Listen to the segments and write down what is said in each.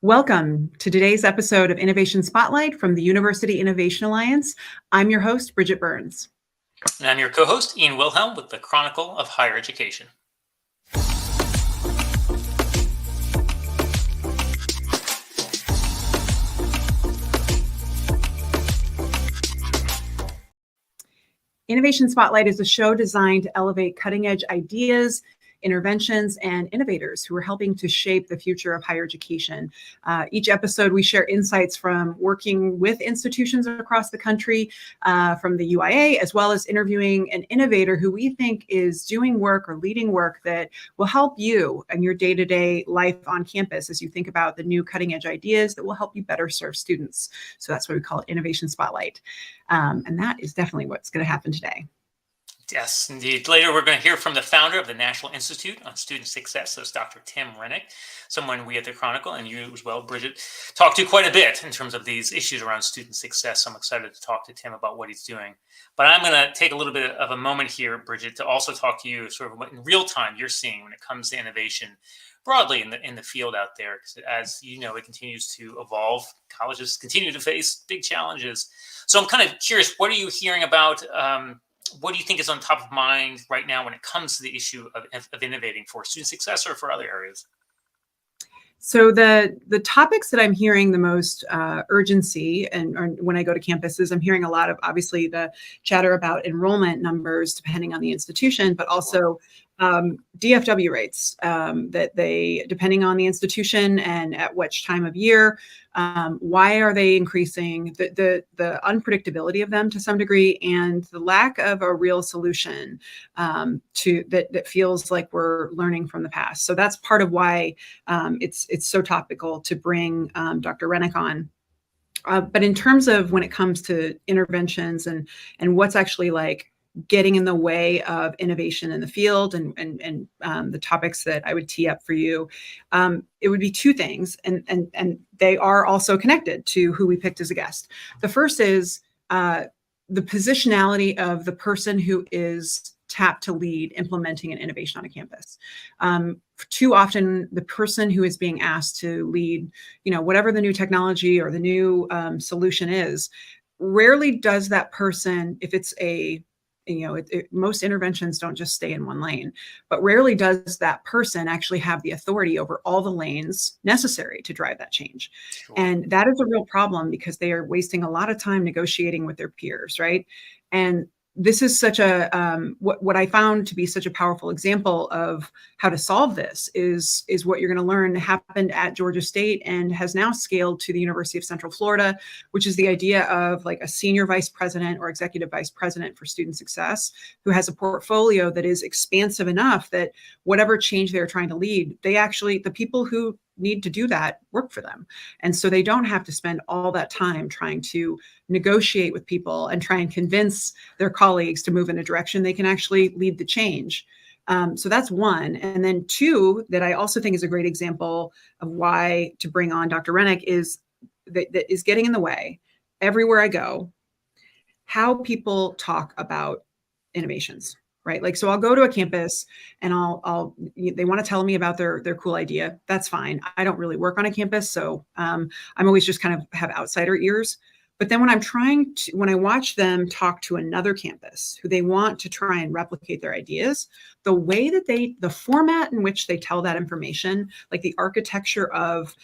Welcome to today's episode of Innovation Spotlight from the University Innovation Alliance. I'm your host, Bridget Burns. And I'm your co-host, Ian Wilhelm, with the Chronicle of Higher Education. Innovation Spotlight is a show designed to elevate cutting-edge ideas, interventions, and innovators who are helping to shape the future of higher education. Each episode, we share insights from working with institutions across the country, from the UIA, as well as interviewing an innovator who we think is doing work or leading work that will help you in your day-to-day life on campus as you think about the new cutting-edge ideas that will help you better serve students. So that's why we call it Innovation Spotlight. And that is definitely what's going to happen today. Yes, indeed. Later, we're going to hear from the founder of the National Institute on Student Success. That's Dr. Tim Renick, someone we at the Chronicle and you as well, Bridget, talk to quite a bit in terms of these issues around student success. So I'm excited to talk to Tim about what he's doing. But I'm going to take a little bit of a moment here, Bridget, to also talk to you sort of what in real time you're seeing when it comes to innovation broadly in the field out there. Because as you know, it continues to evolve. Colleges continue to face big challenges. So I'm kind of curious, what are you hearing about? What do you think is on top of mind right now when it comes to the issue of innovating for student success or for other areas? So the topics that I'm hearing the most urgency and when I go to campuses, I'm hearing a lot of obviously the chatter about enrollment numbers depending on the institution, but also DFW rates that they, depending on the institution and at which time of year, why are they increasing, the unpredictability of them to some degree, and the lack of a real solution to that feels like we're learning from the past. So that's part of why it's so topical to bring Dr. Renick on. But in terms of when it comes to interventions and what's actually like getting in the way of innovation in the field and the topics that I would tee up for you, it would be two things, and they are also connected to who we picked as a guest. The first is the positionality of the person who is tapped to lead implementing an innovation on a campus. Too often, the person who is being asked to lead, whatever the new technology or the new solution is, rarely does that person, if it's most interventions don't just stay in one lane, but rarely does that person actually have the authority over all the lanes necessary to drive that change. Sure. And that is a real problem because they are wasting a lot of time negotiating with their peers, right? And this is such a, what I found to be such a powerful example of how to solve this is what you're going to learn happened at Georgia State and has now scaled to the University of Central Florida, which is the idea of like a senior vice president or executive vice president for student success, who has a portfolio that is expansive enough that whatever change they're trying to lead, the people who need to do that work for them. And so they don't have to spend all that time trying to negotiate with people and try and convince their colleagues to move in a direction. They can actually lead the change. So that's one. And then two, that I also think is a great example of why to bring on Dr. Renick is that is getting in the way everywhere I go, how people talk about innovations. Right. Like, so I'll go to a campus and they want to tell me about their cool idea. That's fine. I don't really work on a campus. So I'm always just kind of have outsider ears. But then when I watch them talk to another campus who they want to try and replicate their ideas, the way that the format in which they tell that information, like the architecture of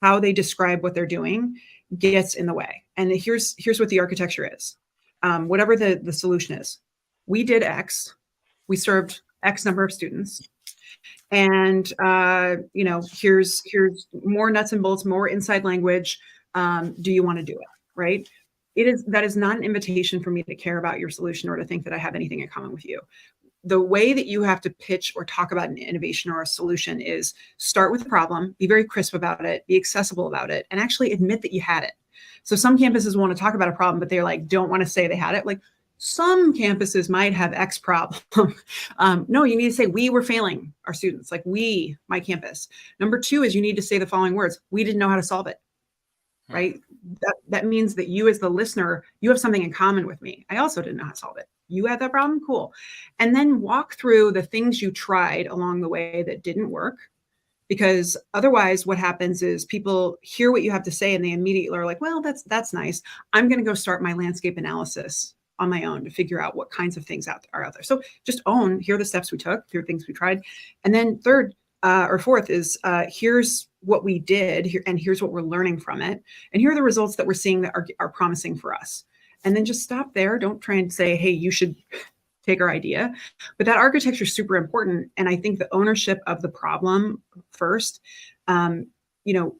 how they describe what they're doing gets in the way. And here's what the architecture is. Whatever the solution is. We did X, we served X number of students, and here's more nuts and bolts, more inside language. Do you want to do it? Right? That is not an invitation for me to care about your solution or to think that I have anything in common with you. The way that you have to pitch or talk about an innovation or a solution is start with the problem, be very crisp about it, be accessible about it, and actually admit that you had it. So some campuses want to talk about a problem, but they're like, don't want to say they had it. Like, some campuses might have X problem. No, you need to say, we were failing our students, like we, my campus. Number two is you need to say the following words: we didn't know how to solve it, right? That means that you as the listener, you have something in common with me. I also didn't know how to solve it. You had that problem? Cool. And then walk through the things you tried along the way that didn't work Because otherwise what happens is people hear what you have to say and they immediately are like, well, that's nice. I'm going to go start my landscape analysis on my own to figure out what kinds of things are out there. So just own, here are the steps we took, here are things we tried. And then third or fourth is here's what we did here, and here's what we're learning from it. And here are the results that we're seeing that are promising for us. And then just stop there. Don't try and say, hey, you should take our idea. But that architecture is super important. And I think the ownership of the problem first, it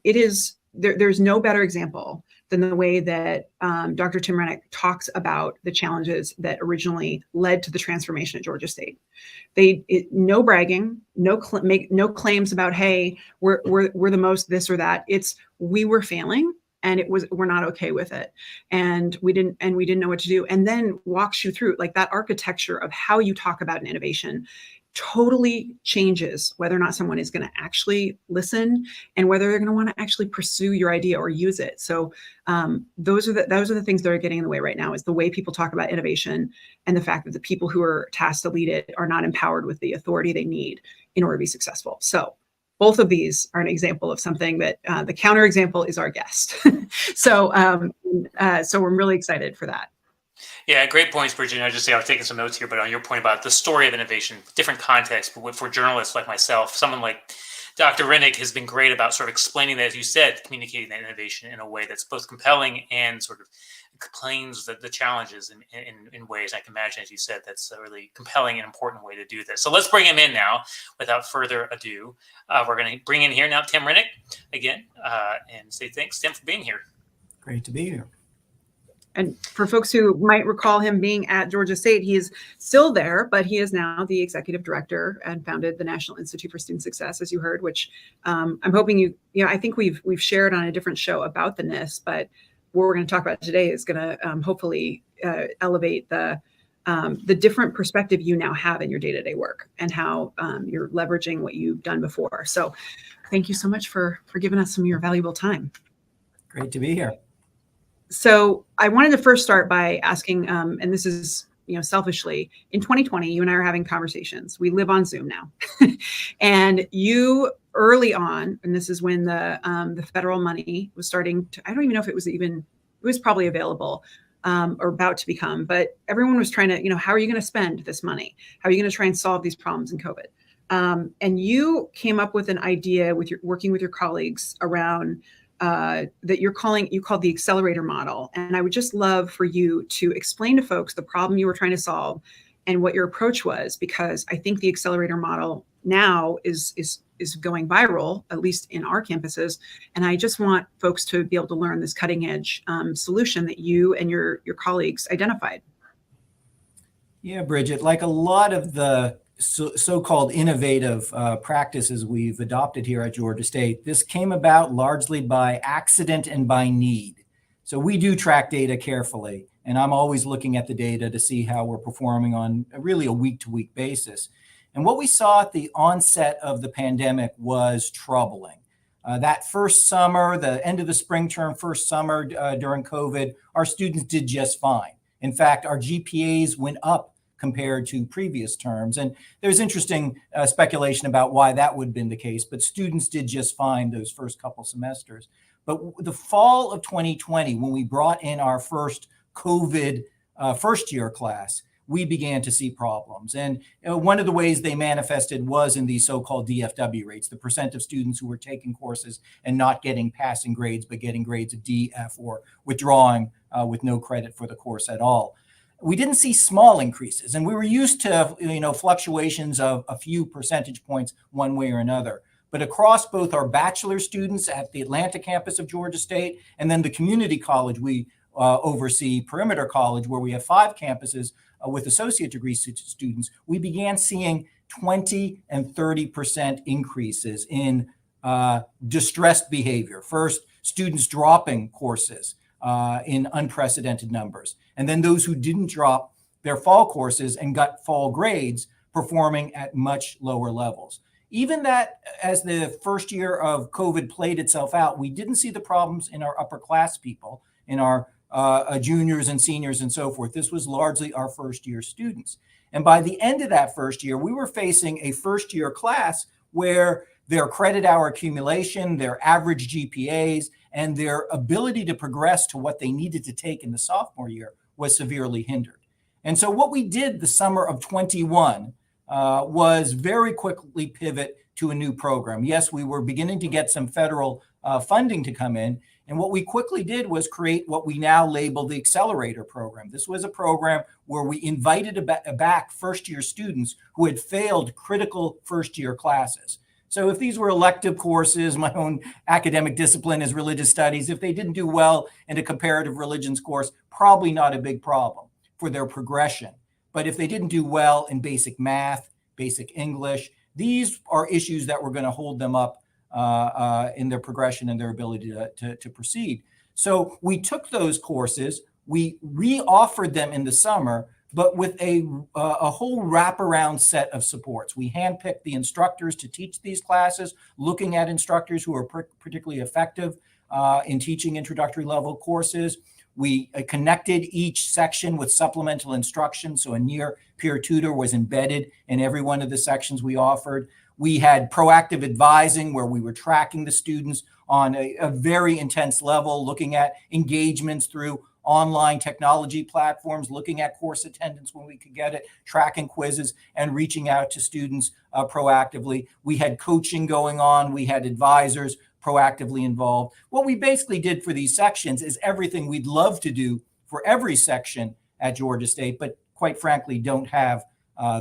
is, there's no better example than the way that Dr. Tim Renick talks about the challenges that originally led to the transformation at Georgia State. No bragging, make no claims about, hey, we're the most this or that. It's we were failing and we're not okay with it, and we didn't know what to do. And then walks you through like that architecture of how you talk about an innovation totally changes whether or not someone is going to actually listen and whether they're going to want to actually pursue your idea or use it. So those are the things that are getting in the way right now, is the way people talk about innovation and the fact that the people who are tasked to lead it are not empowered with the authority they need in order to be successful. So both of these are an example of something that the counterexample is our guest. So we're really excited for that. Yeah, great points, Bridget. I just say I was taking some notes here, but on your point about the story of innovation, different context, but for journalists like myself, someone like Dr. Renick has been great about sort of explaining that, as you said, communicating that innovation in a way that's both compelling and sort of explains the challenges in ways I can imagine, as you said, that's a really compelling and important way to do this. So let's bring him in now without further ado. We're going to bring in here now Tim Renick again and say thanks, Tim, for being here. Great to be here. And for folks who might recall him being at Georgia State, he is still there, but he is now the executive director and founded the National Institute for Student Success, as you heard, which I'm hoping I think we've shared on a different show about the NIST, but what we're going to talk about today is going to hopefully elevate the different perspective you now have in your day-to-day work and how you're leveraging what you've done before. So thank you so much for giving us some of your valuable time. Great to be here. So I wanted to first start by asking, and this is, selfishly, in 2020, you and I are having conversations. We live on Zoom now. And you early on, and this is when the federal money was starting to, I don't even know if it was probably available or about to become, but everyone was trying to, how are you going to spend this money? How are you going to try and solve these problems in COVID? And you came up with an idea working with your colleagues around that you called the accelerator model. And I would just love for you to explain to folks the problem you were trying to solve and what your approach was, because I think the accelerator model now is going viral, at least in our campuses. And I just want folks to be able to learn this cutting edge solution that you and your colleagues identified. Yeah, Bridget, like a lot of the so-called innovative practices we've adopted here at Georgia State, this came about largely by accident and by need. So we do track data carefully, and I'm always looking at the data to see how we're performing on really a week-to-week basis. And what we saw at the onset of the pandemic was troubling. That first summer, the end of the spring term, first summer during COVID, our students did just fine. In fact, our GPAs went up compared to previous terms. And there's interesting speculation about why that would have been the case, but students did just fine those first couple semesters. But the fall of 2020, when we brought in our first COVID first year class, we began to see problems. And one of the ways they manifested was in these so-called DFW rates, the percent of students who were taking courses and not getting passing grades, but getting grades of D, F, or withdrawing with no credit for the course at all. We didn't see small increases, and we were used to fluctuations of a few percentage points one way or another. But across both our bachelor students at the Atlanta campus of Georgia State and then the community college we oversee, Perimeter College, where we have 5 campuses with associate degree students, we began seeing 20 and 30% increases in distressed behavior. First, students dropping courses in unprecedented numbers. And then those who didn't drop their fall courses and got fall grades performing at much lower levels. Even that, as the first year of COVID played itself out, we didn't see the problems in our upper class people, in our juniors and seniors and so forth. This was largely our first year students. And by the end of that first year, we were facing a first year class where their credit hour accumulation, their average GPAs, and their ability to progress to what they needed to take in the sophomore year was severely hindered. And so what we did the summer of 21 was very quickly pivot to a new program. Yes, we were beginning to get some federal funding to come in. And what we quickly did was create what we now label the Accelerator Program. This was a program where we invited back first-year students who had failed critical first-year classes. So if these were elective courses, my own academic discipline is religious studies, if they didn't do well in a comparative religions course, probably not a big problem for their progression. But if they didn't do well in basic math, basic English, these are issues that were going to hold them up in their progression and their ability to proceed. So we took those courses, we re-offered them in the summer, but with a whole wraparound set of supports. We handpicked the instructors to teach these classes, looking at instructors who are particularly effective in teaching introductory level courses. We connected each section with supplemental instruction, so a near peer tutor was embedded in every one of the sections we offered. We had proactive advising where we were tracking the students on a very intense level, looking at engagements through online technology platforms, looking at course attendance when we could get it, tracking quizzes, and reaching out to students proactively. We had coaching going on. We had advisors proactively involved. What we basically did for these sections is everything we'd love to do for every section at Georgia State, but quite frankly, don't have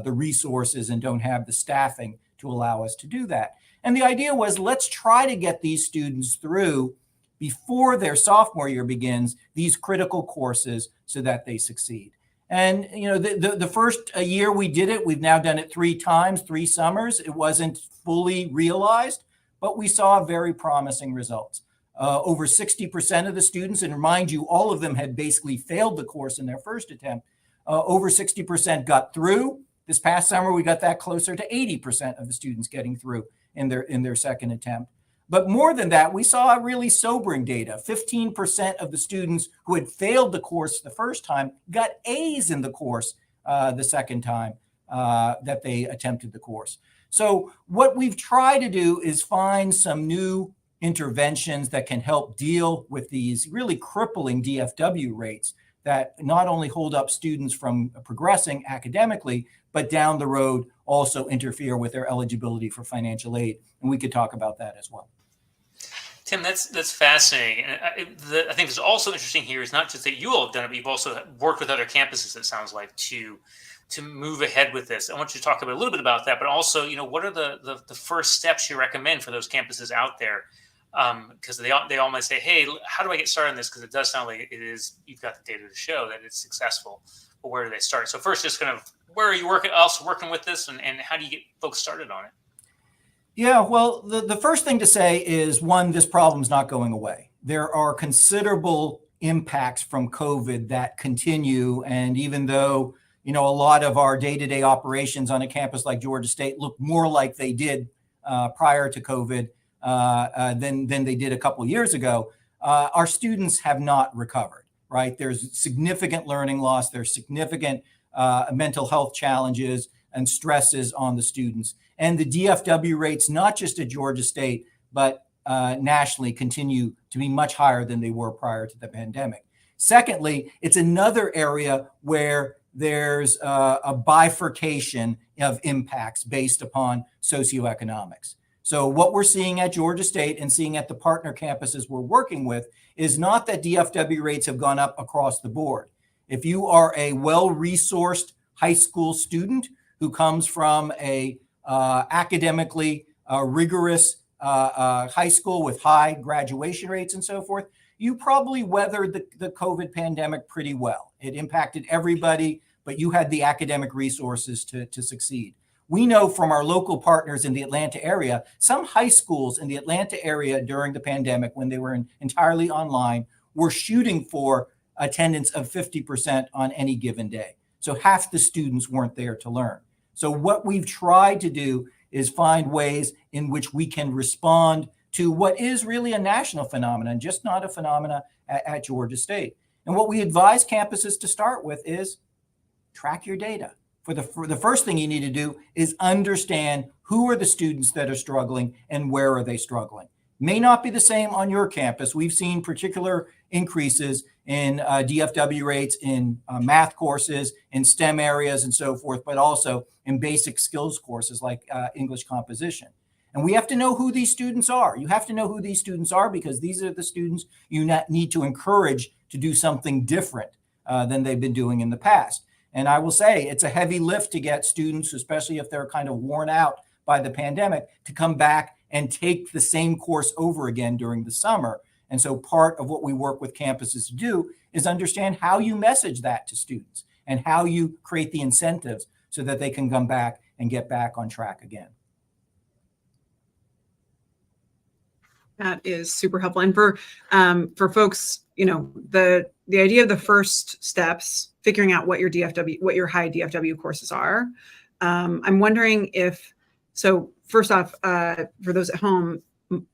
the resources and don't have the staffing to allow us to do that. And the idea was, let's try to get these students through before their sophomore year begins, these critical courses so that they succeed. And the first year we did it, we've now done it 3 times, 3 summers. It wasn't fully realized, but we saw very promising results. Over 60% of the students, and remind you, all of them had basically failed the course in their first attempt. Over 60% got through. This past summer, we got that closer to 80% of the students getting through in their second attempt. But more than that, we saw really sobering data. 15% of the students who had failed the course the first time got A's in the course the second time that they attempted the course. So what we've tried to do is find some new interventions that can help deal with these really crippling DFW rates that not only hold up students from progressing academically, but down the road also interfere with their eligibility for financial aid. And we could talk about that as well. Tim, that's fascinating. And I think it's also interesting here is not just that you all have done it, but you've also worked with other campuses, it sounds like, to move ahead with this. I want you to talk a little bit about that, but also, what are the first steps you recommend for those campuses out there? Because they all might say, hey, how do I get started on this? Because it does sound like it is, you've got the data to show that it's successful, but where do they start? So first, just kind of, where are you working with this, and how do you get folks started on it? Yeah, well, the first thing to say is, one, this problem's not going away. There are considerable impacts from COVID that continue. And even though, a lot of our day-to-day operations on a campus like Georgia State look more like they did prior to COVID than they did a couple of years ago, our students have not recovered, right? There's significant learning loss. There's significant mental health challenges and stresses on the students. And the DFW rates, not just at Georgia State, but nationally, continue to be much higher than they were prior to the pandemic. Secondly, it's another area where there's a bifurcation of impacts based upon socioeconomics. So what we're seeing at Georgia State and seeing at the partner campuses we're working with is not that DFW rates have gone up across the board. If you are a well-resourced high school student who comes from a academically rigorous high school with high graduation rates and so forth, you probably weathered the COVID pandemic pretty well. It impacted everybody, but you had the academic resources to succeed. We know from our local partners in the Atlanta area, some high schools in the Atlanta area during the pandemic, when they were entirely online, were shooting for attendance of 50% on any given day. So half the students weren't there to learn. So what we've tried to do is find ways in which we can respond to what is really a national phenomenon, just not a phenomena at Georgia State. And what we advise campuses to start with is track your data. the first thing you need to do is understand who are the students that are struggling and where are they struggling. May not be the same on your campus. We've seen particular increases in DFW rates in math courses, in STEM areas and so forth, but also in basic skills courses like English composition. And we have to know who these students are. You have to know who these students are because these are the students you need to encourage to do something different than they've been doing in the past. And I will say it's a heavy lift to get students, especially if they're kind of worn out by the pandemic, to come back and take the same course over again during the summer. And so part of what we work with campuses to do is understand how you message that to students and how you create the incentives so that they can come back and get back on track again. That is super helpful. And for folks, you know, the idea of the first steps, figuring out what your high DFW courses are. I'm wondering if, so first off, for those at home,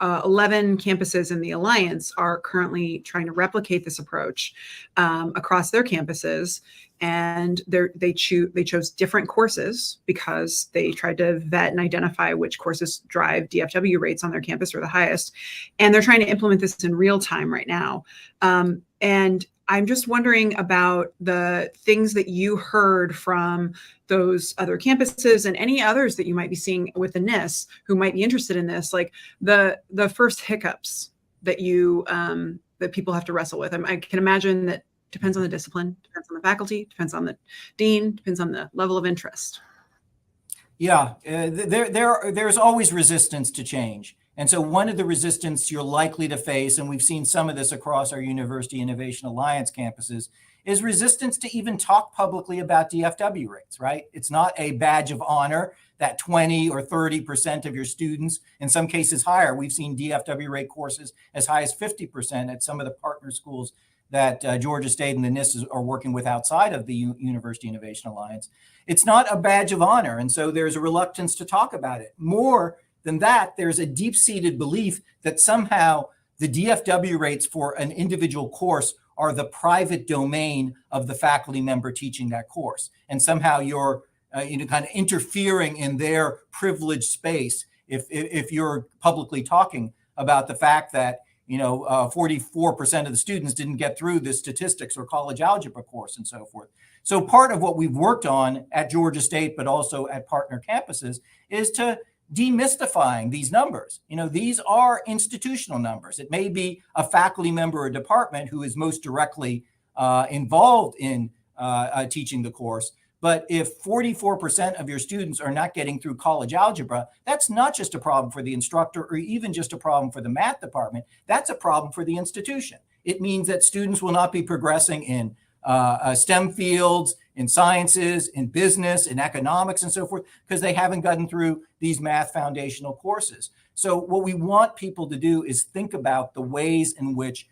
11 campuses in the Alliance are currently trying to replicate this approach across their campuses. And they chose different courses because they tried to vet and identify which courses drive DFW rates on their campus or the highest. And they're trying to implement this in real time right now. And I'm just wondering about the things that you heard from those other campuses and any others that you might be seeing with the NIS who might be interested in this, like the first hiccups that that people have to wrestle with. I can imagine that depends on the discipline, depends on the faculty, depends on the dean, depends on the level of interest. Yeah, there's always resistance to change. And so one of the resistance you're likely to face, and we've seen some of this across our University Innovation Alliance campuses, is resistance to even talk publicly about DFW rates, right? It's not a badge of honor that 20 or 30% of your students, in some cases higher, we've seen DFW rate courses as high as 50% at some of the partner schools that Georgia State and the NIS are working with outside of the University Innovation Alliance. It's not a badge of honor. And so there's a reluctance to talk about it. More than that, there's a deep-seated belief that somehow the DFW rates for an individual course are the private domain of the faculty member teaching that course. And somehow you're kind of interfering in their privileged space if you're publicly talking about the fact that 44% of the students didn't get through the statistics or college algebra course and so forth. So part of what we've worked on at Georgia State, but also at partner campuses, is to demystifying these numbers. These are institutional numbers. It may be a faculty member or department who is most directly involved in teaching the course. But if 44% of your students are not getting through college algebra, that's not just a problem for the instructor or even just a problem for the math department. That's a problem for the institution. It means that students will not be progressing in STEM fields, in sciences, in business, in economics, and so forth, because they haven't gotten through these math foundational courses. So what we want people to do is think about the ways in which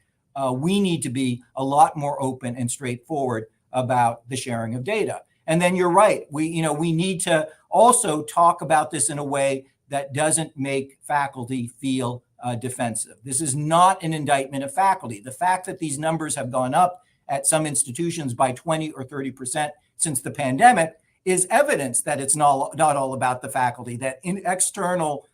we need to be a lot more open and straightforward about the sharing of data. And then you're right. We need to also talk about this in a way that doesn't make faculty feel defensive. This is not an indictment of faculty. The fact that these numbers have gone up at some institutions by 20 or 30% since the pandemic is evidence that it's not all about the faculty, that external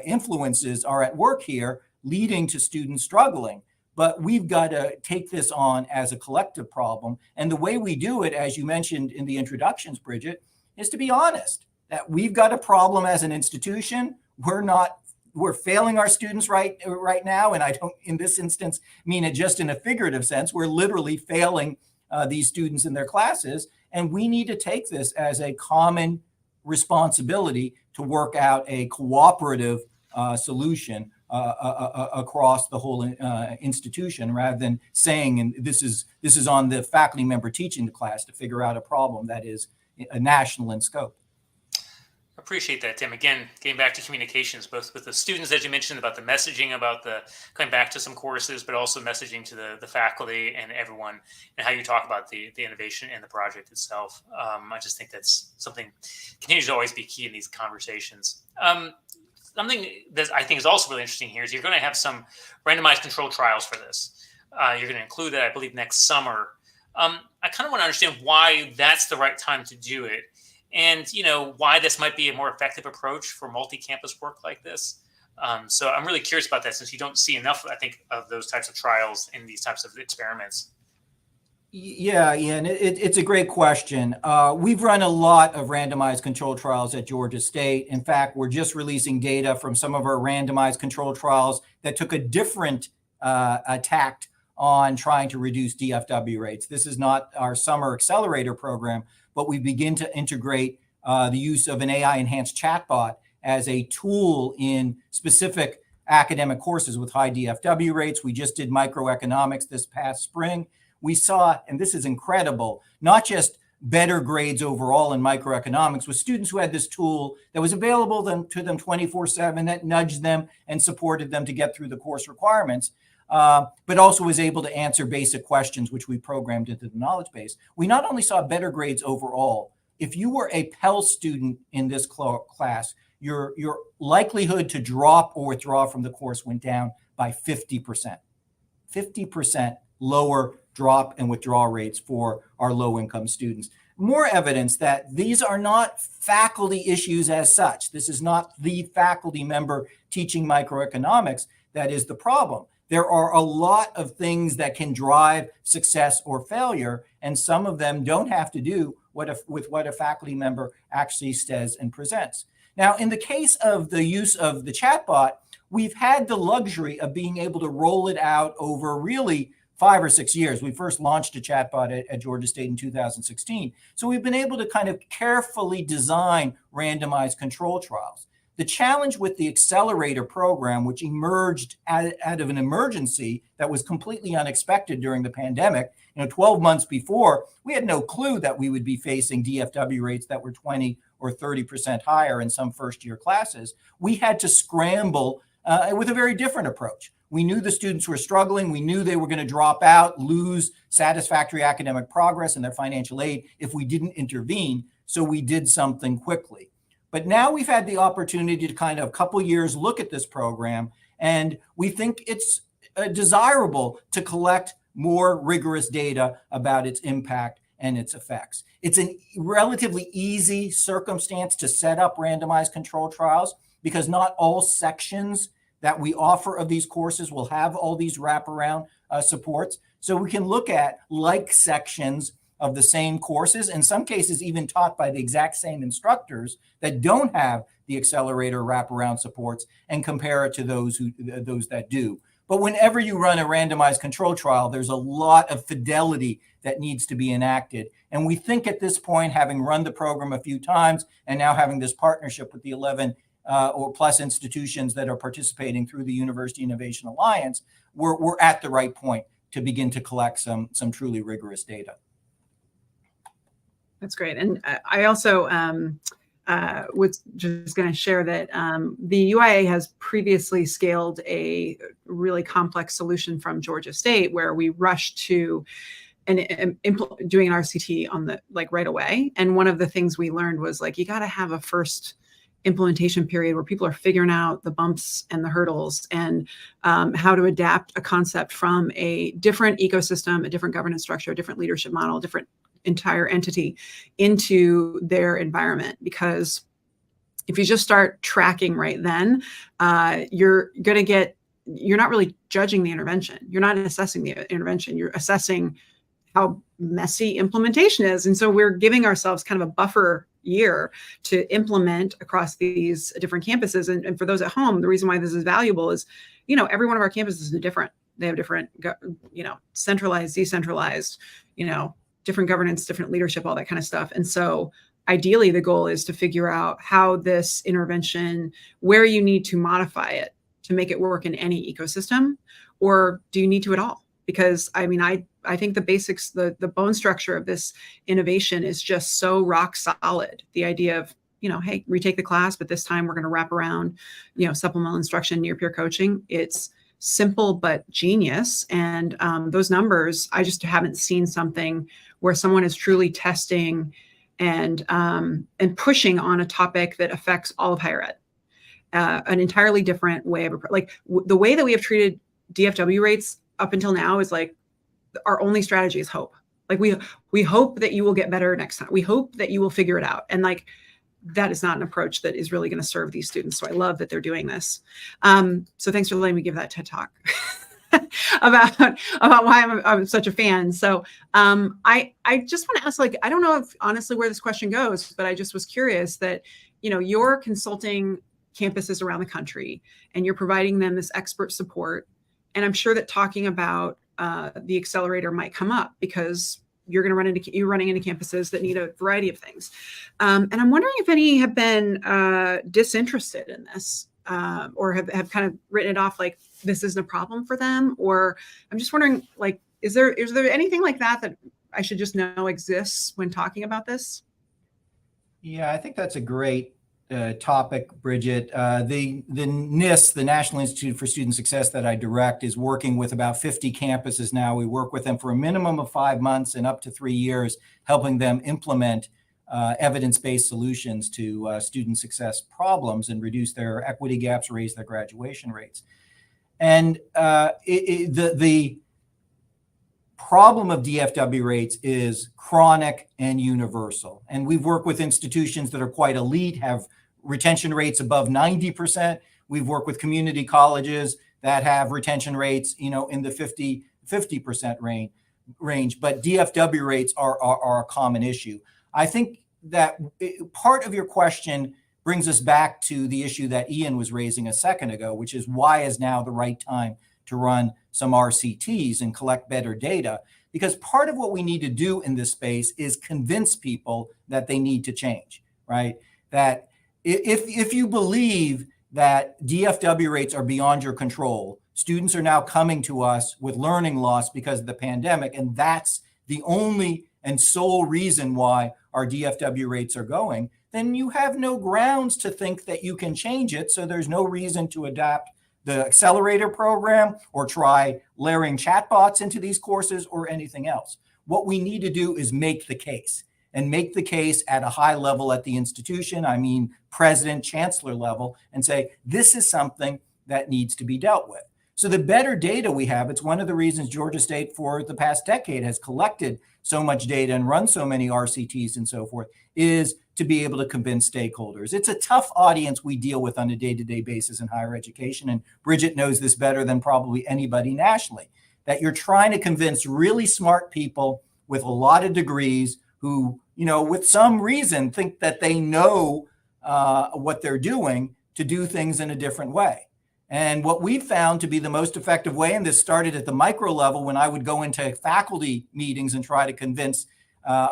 influences are at work here, leading to students struggling. But we've got to take this on as a collective problem. And the way we do it, as you mentioned in the introductions, Bridget, is to be honest that we've got a problem as an institution. We're failing our students right now. And I don't, in this instance, mean it just in a figurative sense. We're literally failing these students in their classes. And we need to take this as a common responsibility to work out a cooperative solution across the whole institution, rather than saying, and this is on the faculty member teaching the class to figure out a problem that is national in scope. Appreciate that, Tim. Again, getting back to communications, both with the students, as you mentioned, about the messaging, about the coming back to some courses, but also messaging to the faculty and everyone, and how you talk about the innovation and the project itself. I just think that's something continues to always be key in these conversations. Something that I think is also really interesting here is you're going to have some randomized controlled trials for this. You're going to include that, I believe, next summer. I I kind of want to understand why that's the right time to do it, and why this might be a more effective approach for multi-campus work like this. So I'm really curious about that, since you don't see enough, I think, of those types of trials in these types of experiments. Yeah, Ian, it's a great question. We've run a lot of randomized controlled trials at Georgia State. In fact, we're just releasing data from some of our randomized controlled trials that took a different tact on trying to reduce DFW rates. This is not our summer accelerator program, but we begin to integrate the use of an AI-enhanced chatbot as a tool in specific academic courses with high DFW rates. We just did microeconomics this past spring. We saw, and this is incredible, not just better grades overall in microeconomics with students who had this tool that was available to them 24/7, that nudged them and supported them to get through the course requirements, but also was able to answer basic questions, which we programmed into the knowledge base. We not only saw better grades overall, if you were a Pell student in this class, your likelihood to drop or withdraw from the course went down by 50%. 50% lower drop and withdrawal rates for our low-income students. More evidence that these are not faculty issues as such. This is not the faculty member teaching microeconomics that is the problem. There are a lot of things that can drive success or failure, and some of them don't have to do with what a faculty member actually says and presents. Now, in the case of the use of the chatbot, we've had the luxury of being able to roll it out over really 5 or 6 years. We first launched a chatbot at Georgia State in 2016. So we've been able to kind of carefully design randomized control trials. The challenge with the accelerator program, which emerged out of an emergency that was completely unexpected during the pandemic, 12 months before, we had no clue that we would be facing DFW rates that were 20 or 30% higher in some first-year classes. We had to scramble with a very different approach. We knew the students were struggling. We knew they were going to drop out, lose satisfactory academic progress and their financial aid if we didn't intervene. So we did something quickly. But now we've had the opportunity to kind of a couple years look at this program, and we think it's desirable to collect more rigorous data about its impact and its effects. It's a relatively easy circumstance to set up randomized control trials because not all sections that we offer of these courses will have all these wraparound supports. So we can look at like sections of the same courses, in some cases even taught by the exact same instructors that don't have the accelerator wraparound supports, and compare it to those that do. But whenever you run a randomized control trial, there's a lot of fidelity that needs to be enacted. And we think at this point, having run the program a few times and now having this partnership with the 11 or plus institutions that are participating through the University Innovation Alliance, we're at the right point to begin to collect some truly rigorous data. That's great. And I also was just going to share that the UIA has previously scaled a really complex solution from Georgia State where we rushed to doing an RCT on the right away. And one of the things we learned was you got to have a first implementation period where people are figuring out the bumps and the hurdles and how to adapt a concept from a different ecosystem, a different governance structure, a different leadership model, different entire entity into their environment. Because if you just start tracking right then, you're not really judging the intervention. You're not assessing the intervention. You're assessing how messy implementation is. And so we're giving ourselves kind of a buffer year to implement across these different campuses. And for those at home, the reason why this is valuable is, every one of our campuses is different. They have different, centralized, decentralized, different governance, different leadership, all that kind of stuff. And so ideally the goal is to figure out how this intervention, where you need to modify it to make it work in any ecosystem, or do you need to at all? Because I think the basics, the bone structure of this innovation is just so rock solid. The idea of, hey, retake the class, but this time we're going to wrap around, supplemental instruction, near peer coaching. It's simple but genius. And those numbers, I just haven't seen something where someone is truly testing and pushing on a topic that affects all of higher ed. An entirely different way of the way that we have treated DFW rates up until now is our only strategy is hope. Like we hope that you will get better next time. We hope that you will figure it out. And like, that is not an approach that is really going to serve these students. So I love that they're doing this. So thanks for letting me give that TED talk about why I'm such a fan. So I just want to ask, like, I don't know if honestly where this question goes, but I just was curious that, you know, you're consulting campuses around the country and you're providing them this expert support. And I'm sure that talking about the accelerator might come up because you're running into campuses that need a variety of things. And I'm wondering if any have been disinterested in this or have kind of written it off like this isn't a problem for them. Or I'm just wondering, like, is there anything like that I should just know exists when talking about this? Yeah, I think that's a great topic, Bridget. The NIST, the National Institute for Student Success that I direct, is working with about 50 campuses now. We work with them for a minimum of 5 months and up to 3 years, helping them implement evidence-based solutions to student success problems and reduce their equity gaps, raise their graduation rates. And the problem of DFW rates is chronic and universal. And we've worked with institutions that are quite elite, have retention rates above 90%. We've worked with community colleges that have retention rates, you know, in the 50% range. But DFW rates are a common issue. I think that part of your question brings us back to the issue that Ian was raising a second ago, which is why is now the right time to run some RCTs and collect better data? Because part of what we need to do in this space is convince people that they need to change, right? That if you believe that DFW rates are beyond your control, students are now coming to us with learning loss because of the pandemic, and that's the only and sole reason why our DFW rates are going, then you have no grounds to think that you can change it. So there's no reason to adapt the accelerator program or try layering chatbots into these courses or anything else. What we need to do is make the case, and make the case at a high level at the institution, I mean president, chancellor level, and say, this is something that needs to be dealt with. So the better data we have, it's one of the reasons Georgia State for the past decade has collected so much data and run so many RCTs and so forth, is to be able to convince stakeholders. It's a tough audience we deal with on a day-to-day basis in higher education. And Bridget knows this better than probably anybody nationally, that you're trying to convince really smart people with a lot of degrees who, you know, with some reason think that they know what they're doing to do things in a different way. And what we've found to be the most effective way, and this started at the micro level when I would go into faculty meetings and try to convince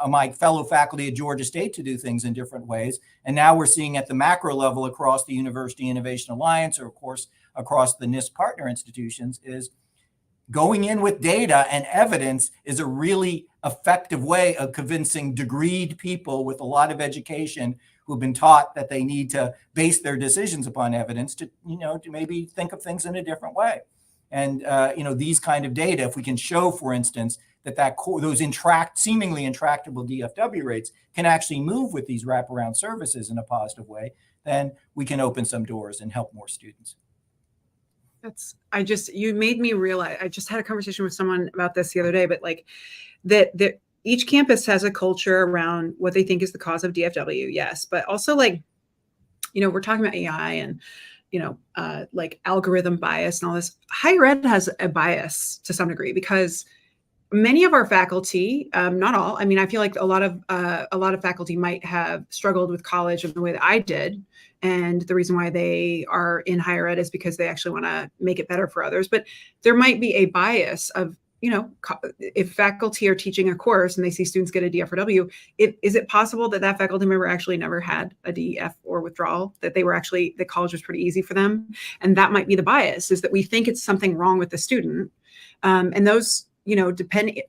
my fellow faculty at Georgia State to do things in different ways. And now we're seeing at the macro level across the University Innovation Alliance, or of course, across the NIST partner institutions, is going in with data and evidence is a really effective way of convincing degreed people with a lot of education who've been taught that they need to base their decisions upon evidence to, you know, to maybe think of things in a different way. And, you know, these kind of data, if we can show, for instance, that those seemingly intractable DFW rates can actually move with these wraparound services in a positive way, then we can open some doors and help more students. You made me realize, I just had a conversation with someone about this the other day, but like that each campus has a culture around what they think is the cause of DFW. Yes. But also, like, you know, we're talking about AI and, you know, like algorithm bias and all this. Higher ed has a bias to some degree because many of our faculty, not all, I mean, I feel like a lot of faculty might have struggled with college in the way that I did. And the reason why they are in higher ed is because they actually want to make it better for others. But there might be a bias of, you know, if faculty are teaching a course and they see students get a DFW, is it possible that that faculty member actually never had a DEF or withdrawal, that the college was pretty easy for them? And that might be the bias, is that we think it's something wrong with the student. And those, you know,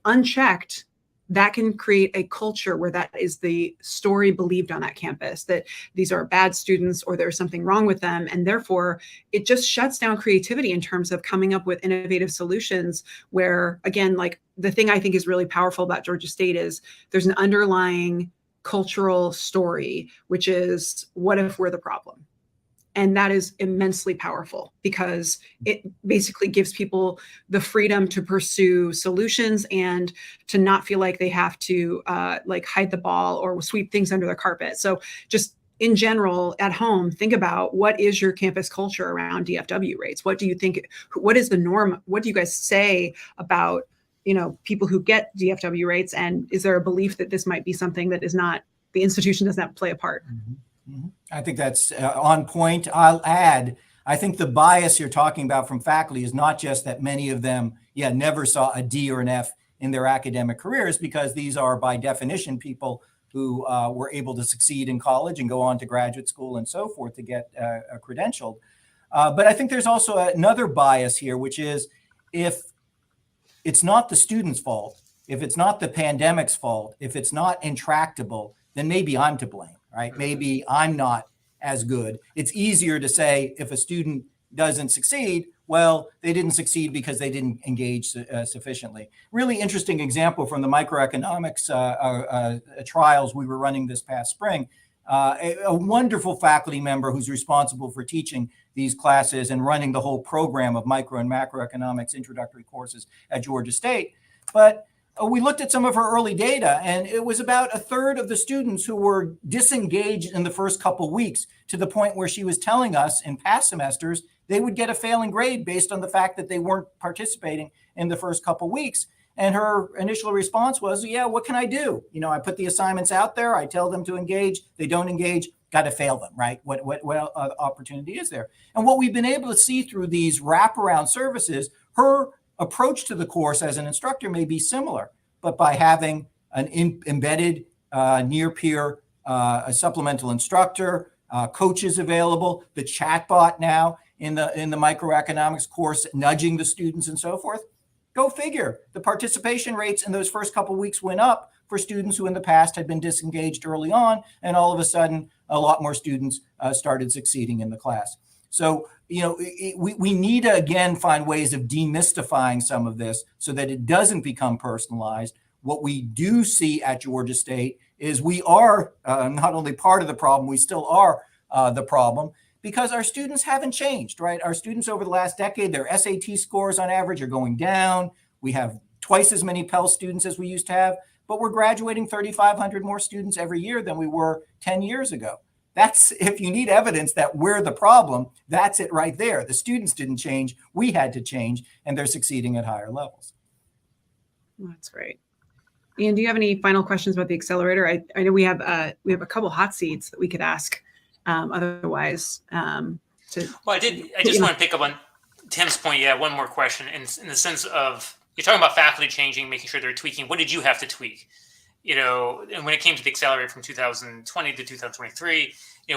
unchecked, that can create a culture where that is the story believed on that campus, that these are bad students or there's something wrong with them. And therefore, it just shuts down creativity in terms of coming up with innovative solutions where, again, like the thing I think is really powerful about Georgia State is there's an underlying cultural story, which is, what if we're the problem? And that is immensely powerful because it basically gives people the freedom to pursue solutions and to not feel like they have to like hide the ball or sweep things under the carpet. So just in general, at home, think about what is your campus culture around DFW rates? What do you think, what is the norm? What do you guys say about, people who get DFW rates? And is there a belief that this might be something that is not, the institution does not play a part? I think that's on point. I'll add, I think the bias you're talking about from faculty is not just that many of them, never saw a D or an F in their academic careers, because these are by definition people who were able to succeed in college and go on to graduate school and so forth to get credentialed. But I think there's also another bias here, which is if it's not the student's fault, if it's not the pandemic's fault, if it's not intractable, then maybe I'm to blame, right? Maybe I'm not as good. It's easier to say if a student doesn't succeed, well, they didn't succeed because they didn't engage sufficiently. Really interesting example from the microeconomics trials we were running this past spring. A wonderful faculty member who's responsible for teaching these classes and running the whole program of micro and macroeconomics introductory courses at Georgia State. But we looked at some of her early data, and it was about a third of the students who were disengaged in the first couple weeks, to the point where she was telling us in past semesters they would get a failing grade based on the fact that they weren't participating in the first couple weeks. And her initial response was, what can I do? I put the assignments out there. I tell them to engage. They don't engage. Got to fail them, right? What opportunity is there? And what we've been able to see through these wraparound services, her approach to the course as an instructor may be similar, but by having an embedded near peer a supplemental instructor, coaches available, the chatbot now in the microeconomics course, nudging the students and so forth. Go figure. The participation rates in those first couple of weeks went up for students who in the past had been disengaged early on, and all of a sudden, a lot more students started succeeding in the class. So, we need to, again, find ways of demystifying some of this so that it doesn't become personalized. What we do see at Georgia State is we are not only part of the problem, we still are the problem, because our students haven't changed, right? Our students over the last decade, their SAT scores on average are going down. We have twice as many Pell students as we used to have, but we're graduating 3,500 more students every year than we were 10 years ago. That's, if you need evidence that we're the problem, that's it right there. The students didn't change, we had to change, and they're succeeding at higher levels. That's great. Ian, do you have any final questions about the accelerator? I know we have a couple hot seats that we could ask. Otherwise, I just want to pick up on Tim's point. Yeah, one more question in the sense of you're talking about faculty changing, making sure they're tweaking. What did you have to tweak? And when it came to the accelerator from 2020 to 2023,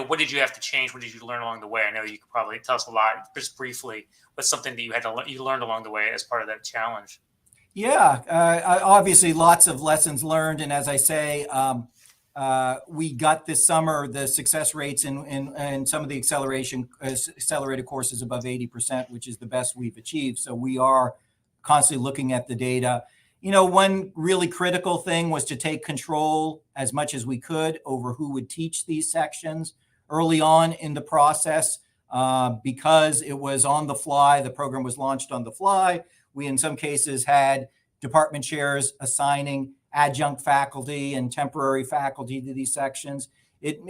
what did you have to change? What did you learn along the way? I know you could probably tell us a lot, just briefly. What's something that you learned along the way as part of that challenge? Yeah, obviously lots of lessons learned, and as I say, we got this summer the success rates in some of the accelerated courses above 80%, which is the best we've achieved. So we are constantly looking at the data. One really critical thing was to take control as much as we could over who would teach these sections early on in the process, because it was on the fly. The program was launched on the fly. We, in some cases, had department chairs assigning adjunct faculty and temporary faculty to these sections. It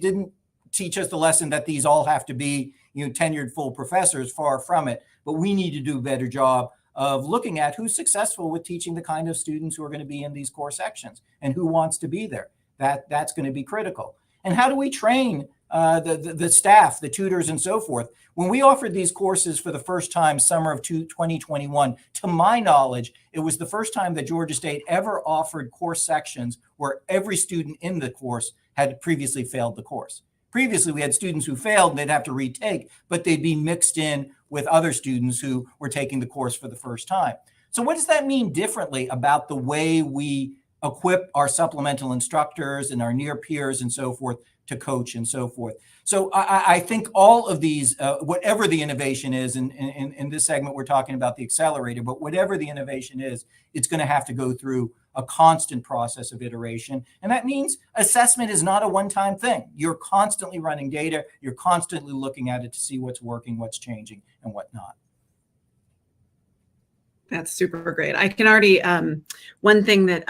didn't teach us the lesson that these all have to be tenured full professors, far from it. But we need to do a better job of looking at who's successful with teaching the kind of students who are going to be in these core sections and who wants to be there. That's going to be critical. And how do we train the staff, the tutors, and so forth? When we offered these courses for the first time, summer of 2021, to my knowledge, it was the first time that Georgia State ever offered course sections where every student in the course had previously failed the course. Previously, we had students who failed and they'd have to retake, but they'd be mixed in with other students who were taking the course for the first time. So what does that mean differently about the way we equip our supplemental instructors and our near peers and so forth to coach and so forth? So I think all of these, whatever the innovation is, in this segment, we're talking about the accelerator, but whatever the innovation is, it's going to have to go through a constant process of iteration. And that means assessment is not a one-time thing. You're constantly running data. You're constantly looking at it to see what's working, what's changing, and what not. That's super great. I can already, one thing that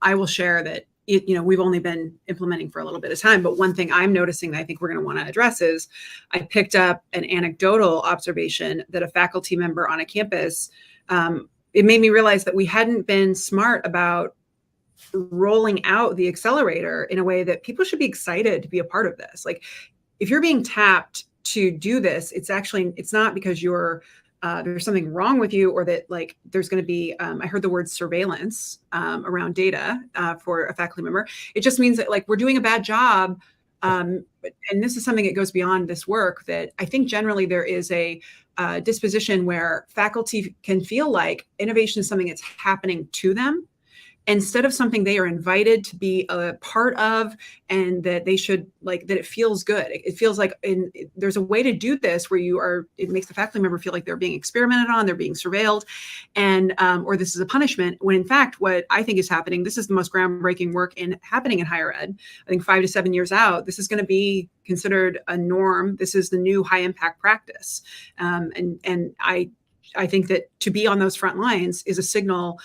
I will share that, we've only been implementing for a little bit of time, but one thing I'm noticing that I think we're going to want to address is I picked up an anecdotal observation that a faculty member on a campus, it made me realize that we hadn't been smart about rolling out the accelerator in a way that people should be excited to be a part of this. Like, if you're being tapped to do this, it's not because there's something wrong with you, or that like there's going to be, I heard the word surveillance around data for a faculty member. It just means that like we're doing a bad job. And this is something that goes beyond this work, that I think generally there is a disposition where faculty can feel like innovation is something that's happening to them, instead of something they are invited to be a part of, and that they should like, that it feels good. It feels like there's a way to do this where it makes the faculty member feel like they're being experimented on, they're being surveilled, and or this is a punishment, when in fact, what I think is happening, this is the most groundbreaking work happening in higher ed. I think 5 to 7 years out, this is going to be considered a norm. This is the new high impact practice. And I think that to be on those front lines is a signal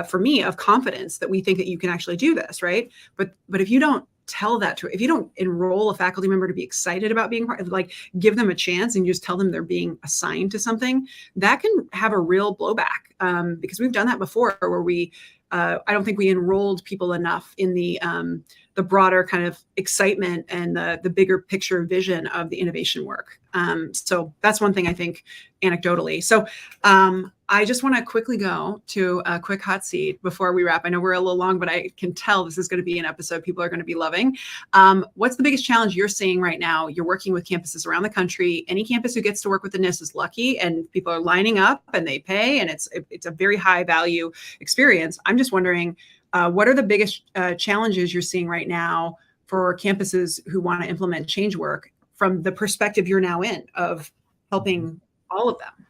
for me of confidence that we think that you can actually do this, right? But if you don't tell that if you don't enroll a faculty member to be excited about being part, like give them a chance and you just tell them they're being assigned to something, that can have a real blowback, because we've done that before where I don't think we enrolled people enough in the broader kind of excitement and the bigger picture vision of the innovation work. So that's one thing I think anecdotally. So I just want to quickly go to a quick hot seat before we wrap. I know we're a little long, but I can tell this is going to be an episode people are going to be loving. What's the biggest challenge you're seeing right now? You're working with campuses around the country. Any campus who gets to work with the NIST is lucky, and people are lining up and they pay, and it's a very high value experience. I'm just wondering, what are the biggest challenges you're seeing right now for campuses who want to implement change work from the perspective you're now in of helping all of them?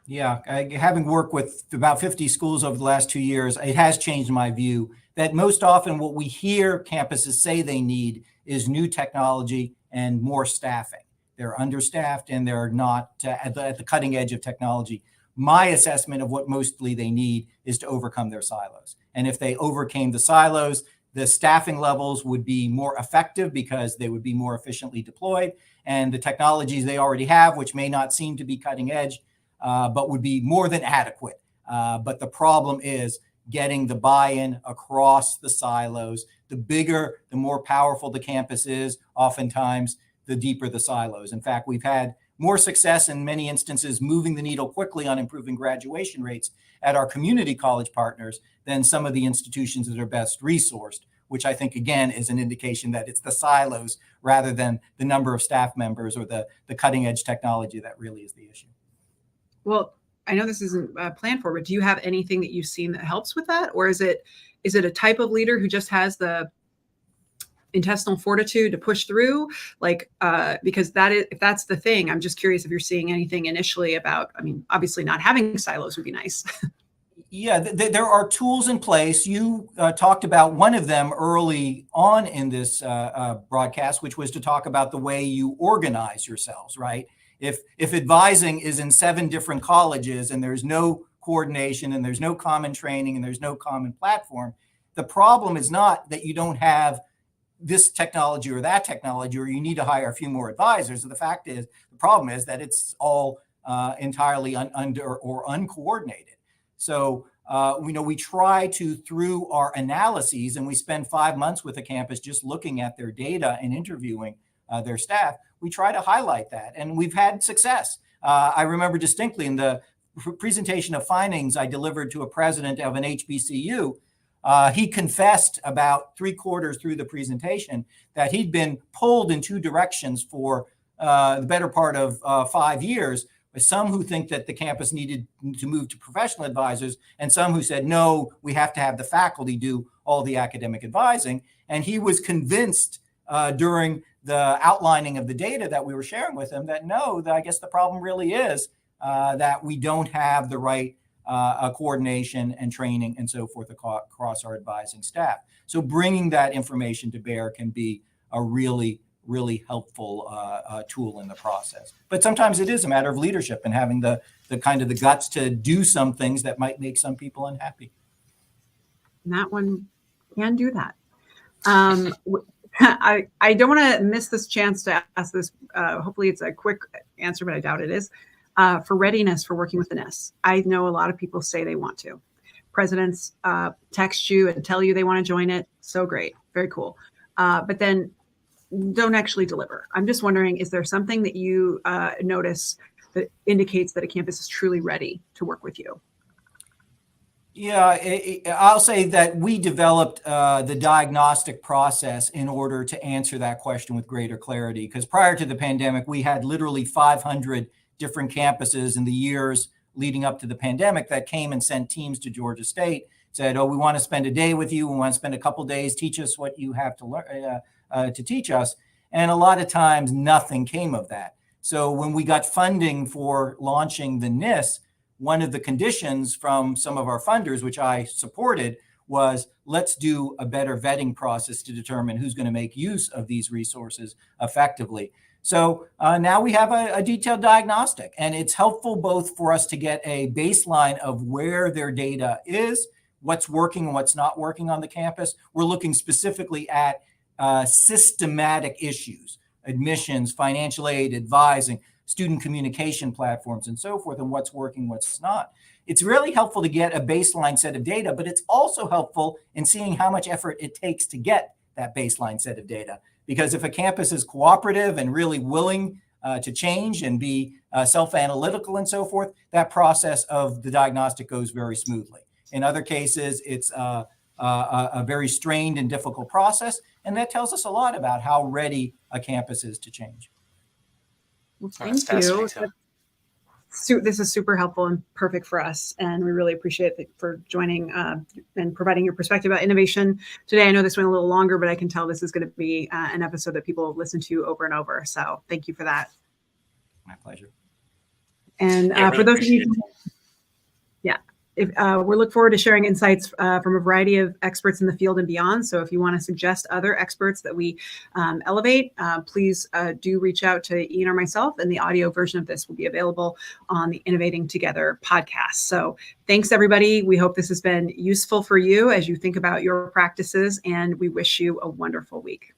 Yeah, having worked with about 50 schools over the last 2 years, it has changed my view that most often what we hear campuses say they need is new technology and more staffing. They're understaffed and they're not at the cutting edge of technology. My assessment of what mostly they need is to overcome their silos. And if they overcame the silos, the staffing levels would be more effective because they would be more efficiently deployed. And the technologies they already have, which may not seem to be cutting edge, but would be more than adequate. But the problem is getting the buy-in across the silos. The bigger, the more powerful the campus is, oftentimes the deeper the silos. In fact, we've had more success in many instances moving the needle quickly on improving graduation rates at our community college partners than some of the institutions that are best resourced, which I think, again, is an indication that it's the silos rather than the number of staff members or the cutting edge technology that really is the issue. Well, I know this isn't planned for, but do you have anything that you've seen that helps with that? Or is it a type of leader who just has the intestinal fortitude to push through? Like, because if that's the thing, I'm just curious if you're seeing anything initially about, I mean, obviously not having silos would be nice. Yeah, there are tools in place. You talked about one of them early on in this broadcast, which was to talk about the way you organize yourselves, right? If advising is in 7 different colleges and there's no coordination and there's no common training and there's no common platform, the problem is not that you don't have this technology or that technology, or you need to hire a few more advisors. The fact is, the problem is that it's all entirely under or uncoordinated. So, we try to, through our analyses, and we spend 5 months with a campus just looking at their data and interviewing their staff, we try to highlight that. And we've had success. I remember distinctly in the presentation of findings I delivered to a president of an HBCU, he confessed about 3/4 through the presentation that he'd been pulled in 2 directions for the better part of 5 years. Some who think that the campus needed to move to professional advisors, and some who said, no, we have to have the faculty do all the academic advising. And he was convinced during the outlining of the data that we were sharing with him that no, that I guess the problem really is that we don't have the right coordination and training and so forth across our advising staff. So bringing that information to bear can be a really helpful tool in the process. But sometimes it is a matter of leadership and having the kind of the guts to do some things that might make some people unhappy. And that one can do that. I don't want to miss this chance to ask this. Hopefully it's a quick answer, but I doubt it is. For readiness for working with the NIST. I know a lot of people say they want to. Presidents text you and tell you they want to join it. So great. Very cool. But then don't actually deliver. I'm just wondering, is there something that you notice that indicates that a campus is truly ready to work with you? Yeah, I'll say that we developed the diagnostic process in order to answer that question with greater clarity. Because prior to the pandemic, we had literally 500 different campuses in the years leading up to the pandemic that came and sent teams to Georgia State, said, oh, we want to spend a day with you. We want to spend a couple days, teach us what you have to learn, to teach us. And a lot of times nothing came of that. So when we got funding for launching the NIST, one of the conditions from some of our funders, which I supported, was let's do a better vetting process to determine who's going to make use of these resources effectively. So now we have a detailed diagnostic, and it's helpful both for us to get a baseline of where their data is, what's working and what's not working on the campus. We're looking specifically at systematic issues, admissions, financial aid, advising, student communication platforms, and so forth, and what's working, what's not. It's really helpful to get a baseline set of data, but it's also helpful in seeing how much effort it takes to get that baseline set of data. Because if a campus is cooperative and really willing to change and be self-analytical and so forth, that process of the diagnostic goes very smoothly. In other cases, it's a very strained and difficult process, and that tells us a lot about how ready a campus is to change. Well, thank you. This is super helpful and perfect for us, and we really appreciate it for joining and providing your perspective about innovation today. I know this went a little longer, but I can tell this is going to be an episode that people listen to over and over. So thank you for that. My pleasure. And really for those of you, we look forward to sharing insights from a variety of experts in the field and beyond. So if you want to suggest other experts that we elevate, please do reach out to Ian or myself, and the audio version of this will be available on the Innovating Together podcast. So thanks, everybody. We hope this has been useful for you as you think about your practices, and we wish you a wonderful week.